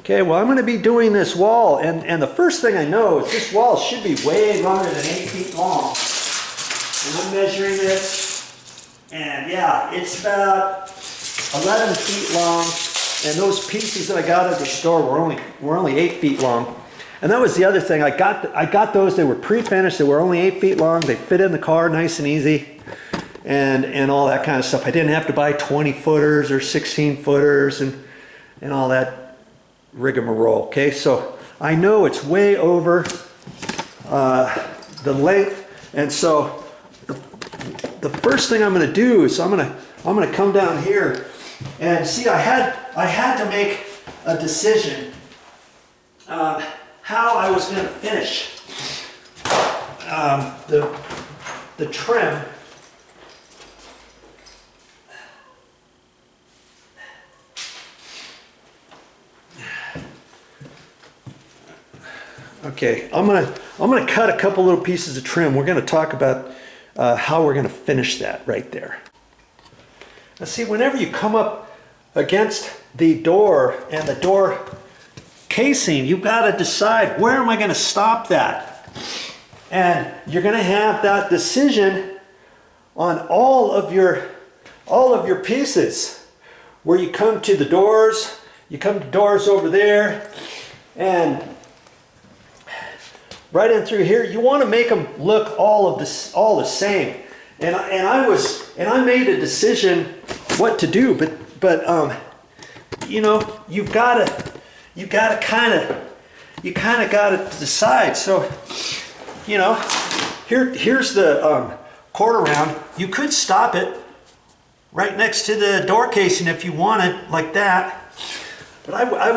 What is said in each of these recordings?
Okay, well, I'm going to be doing this wall, and the first thing I know is this wall should be way longer than 8 feet long. And I'm measuring this, and yeah, it's about 11 feet long, and those pieces that I got at the store were only 8 feet long. And that was the other thing. I got those. They were pre-finished. They were only 8 feet long. They fit in the car nice and easy, and all that kind of stuff. I didn't have to buy 20 footers or 16 footers and all that rigmarole. Okay, so I know it's way over the length, and so the first thing I'm going to do is I'm going to come down here and see. I had to make a decision how I was going to finish the trim. Okay, I'm gonna cut a couple little pieces of trim. We're gonna talk about how we're gonna finish that right there. Now see, whenever you come up against the door and the door casing, you've got to decide, where am I gonna stop that? And you're gonna have that decision on all of your pieces. Where you come to the doors, you come to doors over there, and right in through here, you want to make them look all the same. And I made a decision what to do, but you know, you kind of got to decide. So, you know, here's the quarter round. You could stop it right next to the door casing if you wanted, like that, but I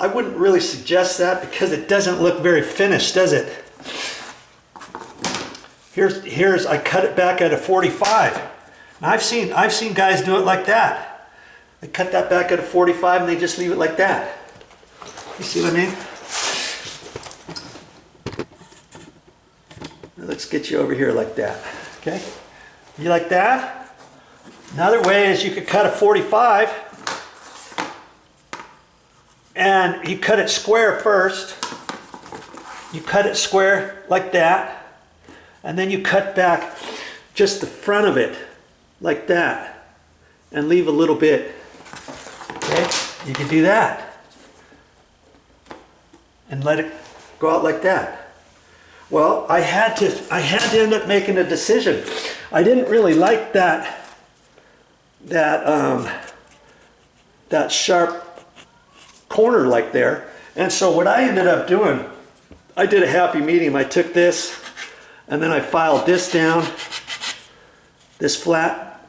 wouldn't really suggest that, because it doesn't look very finished, does it? Here's I cut it back at a 45. Now I've seen guys do it like that. They cut that back at a 45 and they just leave it like that. You see what I mean? Now let's get you over here like that. Okay? You like that? Another way is you could cut a 45. And you cut it square first. You cut it square like that. And then you cut back just the front of it like that. And leave a little bit. Okay? You can do that. And let it go out like that. Well, I had to end up making a decision. I didn't really like that sharp corner like there, and so what I ended up doing, I did a happy medium. I took this and then I filed this down, this flat,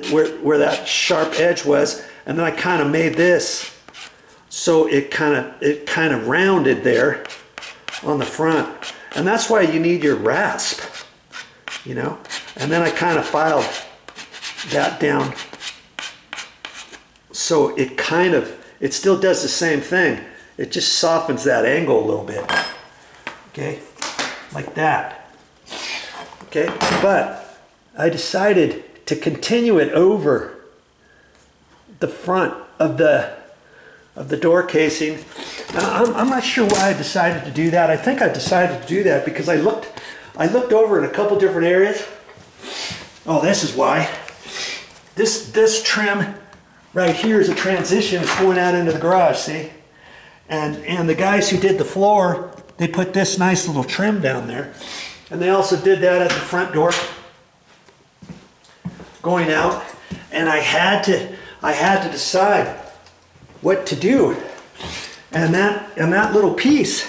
where that sharp edge was, and then I kind of made this so it kind of rounded there on the front. And that's why you need your rasp, you know. And then I kind of filed that down so it still does the same thing. It just softens that angle a little bit. Okay, like that. Okay, but I decided to continue it over the front of the door casing. Now, I'm not sure why I decided to do that. I think I decided to do that because I looked over in a couple different areas. Oh, this is why. This trim right here is a transition. It's going out into the garage, see? And the guys who did the floor, they put this nice little trim down there. And they also did that at the front door going out. And I had to decide what to do. And that little piece,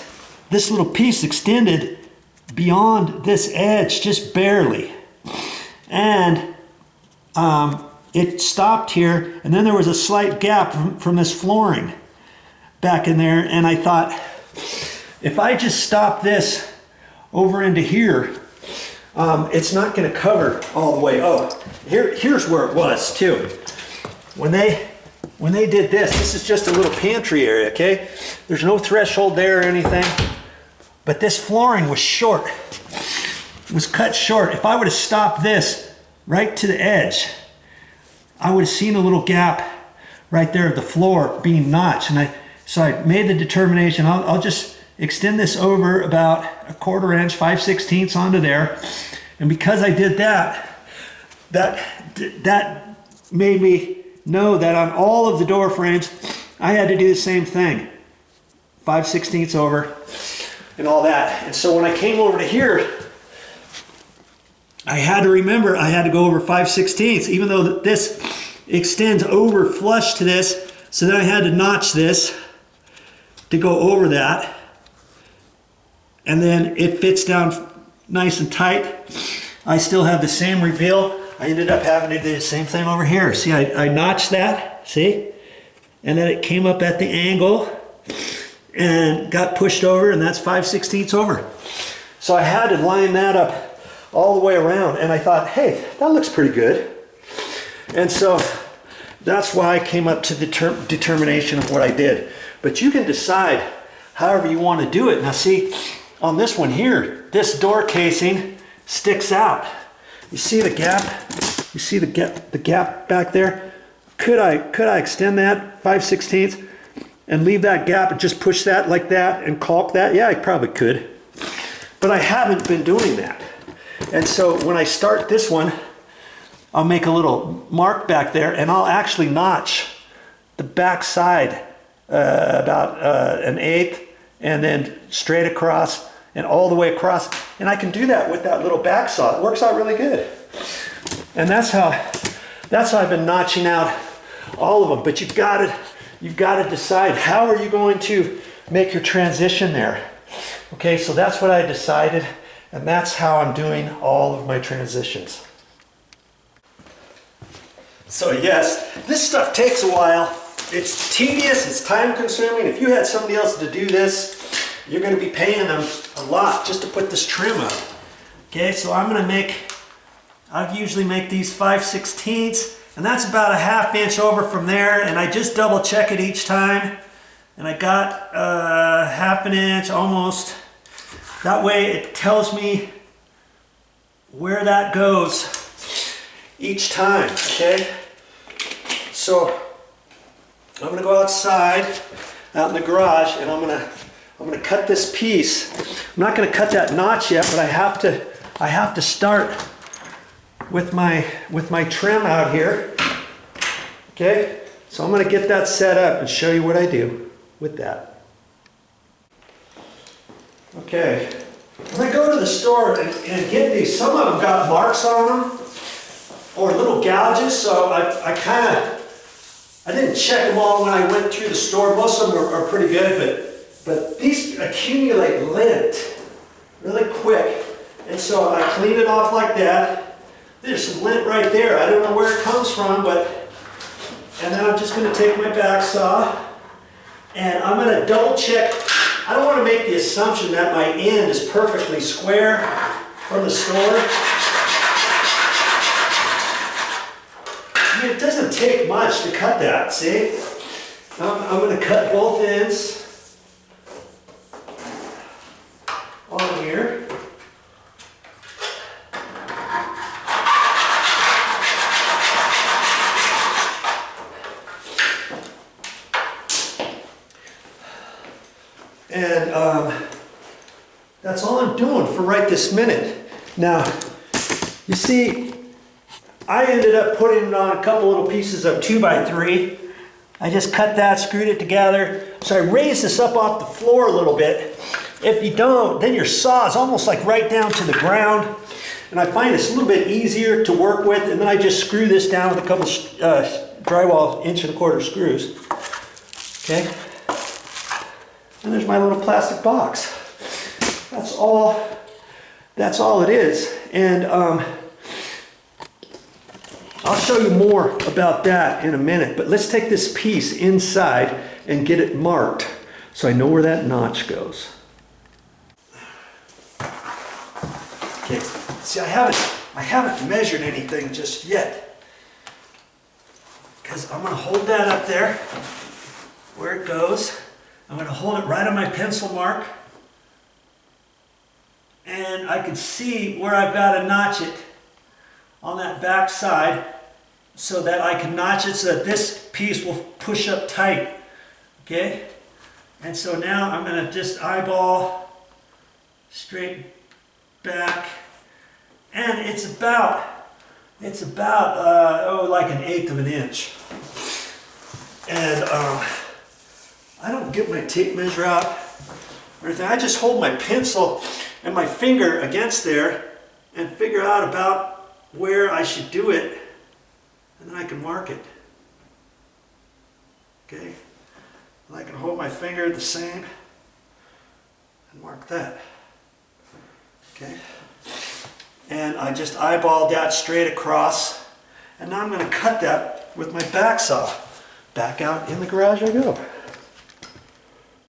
this little piece extended beyond this edge just barely. And it stopped here, and then there was a slight gap from this flooring back in there, and I thought, if I just stop this over into here, it's not going to cover all the way. Oh, here's where it was too. When they did this is just a little pantry area, okay? There's no threshold there or anything, but this flooring was short. It was cut short. If I would have stopped this right to the edge, I would have seen a little gap right there of the floor being notched. And So I made the determination, I'll just extend this over about 1/4 inch, 5/16 onto there. And because I did that, that made me know that on all of the door frames, I had to do the same thing. 5/16 over and all that. And so when I came over to here, I had to remember I had to go over 5/16, even though this extends over flush to this. So then I had to notch this to go over that. And then it fits down nice and tight. I still have the same reveal. I ended up having to do the same thing over here. See, I notched that, see? And then it came up at the angle and got pushed over, and that's 5/16 over. So I had to line that up all the way around, and I thought, hey, that looks pretty good. And so that's why I came up to the determination of what I did. But you can decide however you want to do it. Now see, on this one here, this door casing sticks out. You see the gap? You see the gap back there? Could I extend that 5/16 and leave that gap and just push that like that and caulk that? Yeah, I probably could. But I haven't been doing that. And so when I start this one, I'll make a little mark back there, and I'll actually notch the back side about 1/8, and then straight across and all the way across. And I can do that with that little back saw. It works out really good. And that's how I've been notching out all of them. But you've got to decide, how are you going to make your transition there? Okay, so that's what I decided, and that's how I'm doing all of my transitions. So yes, this stuff takes a while. It's tedious, it's time consuming. If you had somebody else to do this, you're going to be paying them a lot just to put this trim up. Okay, so I usually make these 5/16, and that's about a 1/2 inch over from there, and I just double check it each time. And I got 1/2 inch almost. That way it tells me where that goes each time, okay? So I'm gonna go outside, out in the garage, and I'm gonna cut this piece. I'm not gonna cut that notch yet, but I have to start with my trim out here. Okay? So I'm gonna get that set up and show you what I do with that. Okay. When I go to the store and get these, some of them got marks on them or little gouges, so I didn't check them all when I went through the store. Most of them are pretty good, but these accumulate lint really quick. And so I clean it off like that. There's some lint right there. I don't know where it comes from, and then I'm just going to take my back saw and I'm going to double check. I don't want to make the assumption that my end is perfectly square from the store. It doesn't take much to cut that, see? I'm going to cut both ends on here. And that's all I'm doing for right this minute. Now, you see, I ended up putting it on a couple little pieces of 2x3. I just cut that, screwed it together. So I raised this up off the floor a little bit. If you don't, then your saw is almost like right down to the ground. And I find it's a little bit easier to work with. And then I just screw this down with a couple drywall 1¼ inch screws. Okay. And there's my little plastic box. That's all it is. And I'll show you more about that in a minute, but let's take this piece inside and get it marked so I know where that notch goes. Okay, see, I haven't measured anything just yet, because I'm gonna hold that up there where it goes. I'm going to hold it right on my pencil mark, and I can see where I've got to notch it on that back side so that I can notch it so that this piece will push up tight. Okay? And so now I'm going to just eyeball straight back, and it's about like 1/8 of an inch. And I don't get my tape measure out or anything. I just hold my pencil and my finger against there and figure out about where I should do it, and then I can mark it. Okay, and I can hold my finger the same and mark that. Okay, and I just eyeballed that straight across, and now I'm going to cut that with my back saw. Back out in the garage I go.